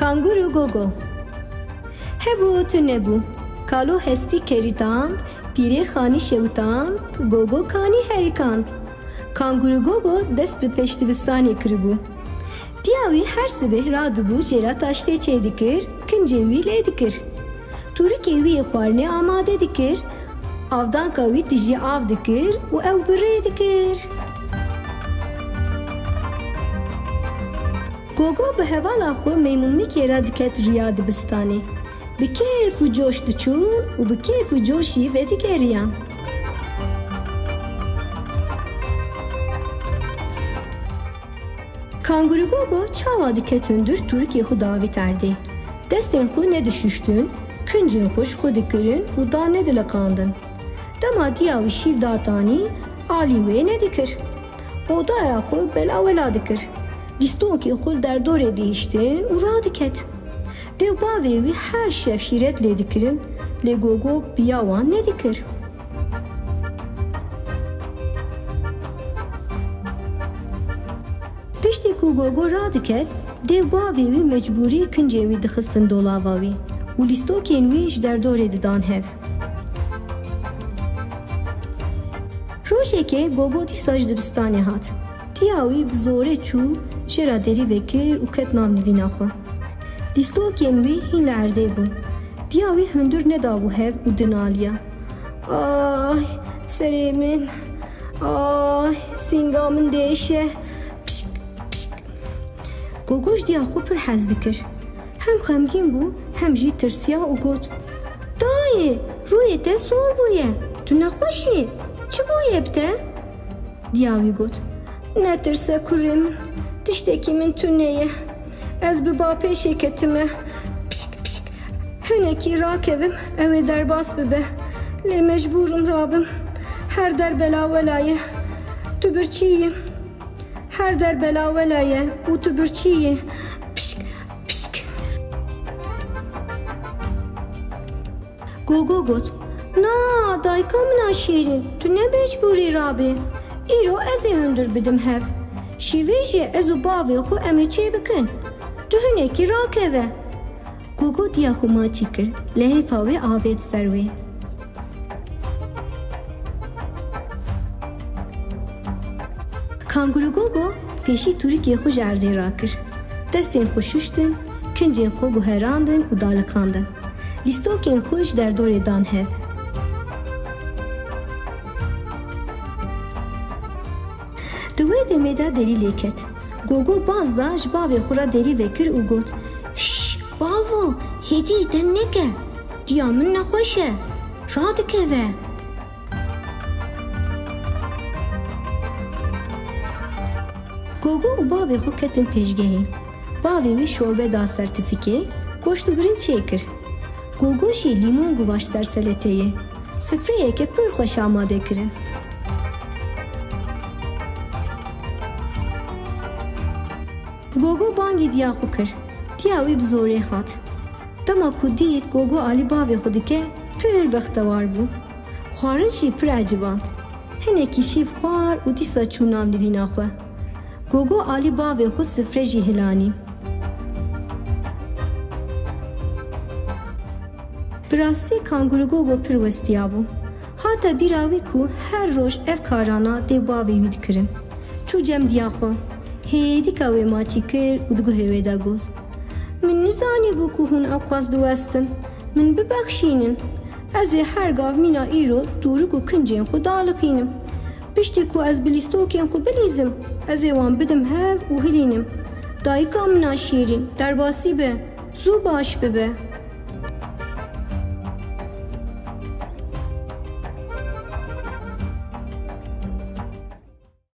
Kanguru Gogo. Hebu tu nebu. Kalo hesti keritand, pire khani şevtand, Gogo kani herikand. Kanguru Gogo dest bi peştibistanê kiribû. Diya wî her sibeh radibû jêra taştêçê dikir, kincên wî lê dikir. Tûrikê wî yê xwarinê amade dikir, avdanka wî tijî av dikir û ew bi rê dikir. Gogo bi hevala xwe meymunmîkê re diket riya dibistanê. Bi kêf û coş diçûn û bi kêf û coşî vedigeriyan. Kanguru Gogo çawa dike hundir Türkiye xwe davît erdê. Destên xwe nedişuştin, kincên xwe ji xwe dikirin û da nedileqandin. Dema diya wî şîv datanî, alî wê nedikir. Odaya xwe belawela dikir. Lîstokê xwe li derdorê dihiştin û radiket. Dew bavê wî her şev şîret lê dikirin, lê Gogo biya wan nedikir. Piştî ku Gogo radiket, dew bavê wî mecbûrî kincê wî dixistin dolava wî û lîstokên wî ji derdorê didan hev. Rojekê Gogo dîsa ji dibistanê hat. Diya wî bi zorê çû jêra derî vekir û ket nav nivîna xwe. Lîstokên wî hîn li erdê bûn. Diya wî hundir nedabû hev û dinaliya. Ay serê min, ay sînga min deşe. Gogo ji diya xwe pir hez dikir. Hem xemgîn bû, hem jî tirsiya û got: Dayê, rûyê te sor bûye. Tu nexweşî, çi bûye bi te? Diya wî got: Netirse kurê min, tiştekî min tune ye. Ez bi bapêşê ketime. Hinekî rakevim, ew ê derbas bibe. Lê mecbûrim rabim. Her der belawela ye. Tu birçî yî. Her der belawela ye û tu birçî yî. Gogo got: Na, dayka min a şîrin, tu ne mecbûrî rabî. Îro ez ê hundir bidim hev. Şîvê jî ez û bavê xwe em ê çê bikin. Tu hinekî rakeve. Gogo diya xwe maçî kir, lehêfa wê avêt ser wê. Kanguru Gogo pêşî Tûrikê xwe ji erdê rakir. Destên xwe şuştin, kincên xwe guherandin û daliqandin. Lîstokên xwe ji derdorê dan hev. Di wê demê de derî lêket. Gogo baz da ji bavê xwe re derî vekir û got: Şşş, bavo, hêdî te neke. Diya min nexweş e. Radikeve. Gogo û bavê xwe ketin pêşgehê. Bavê wî şorbe da sertîfikê, goştû birin çêkir. Gogo jî lîmon guvaş ser seleteyê. Sifreyeke pir xweş amade kirin. Gogo bangê diya xwe kir. Diya wî bi zorê hat. Dema ku dît Gogo alî bavê xwe dike, pir bextewar bû. Xwarin jî pir eciband. Hinekî şîv xwar û dîsa çû nav nivîna xwe. Gogo alî bavê xwe sifrê jî hilanî. Bi rastî Kanguru Gogo pir westiya bû. Hata bîra wî ku her roj ev karana dêw bavê wî dikirin. Çû cem diya xwe. Hêdîka wê maçî kir û di guhê wê de got: Min nizanî bû ku hûn ew xwaz diwestin. Min bibexşînin. Ez ê her gav mîna îro tûrik û kincên xwe daliqînim. Piştî ku ez bi lîstokên xwe bilîzim, ez ê wan bidim hev û hilînim. Dayika min a şîrîn, derbasî be, zû baş bibe.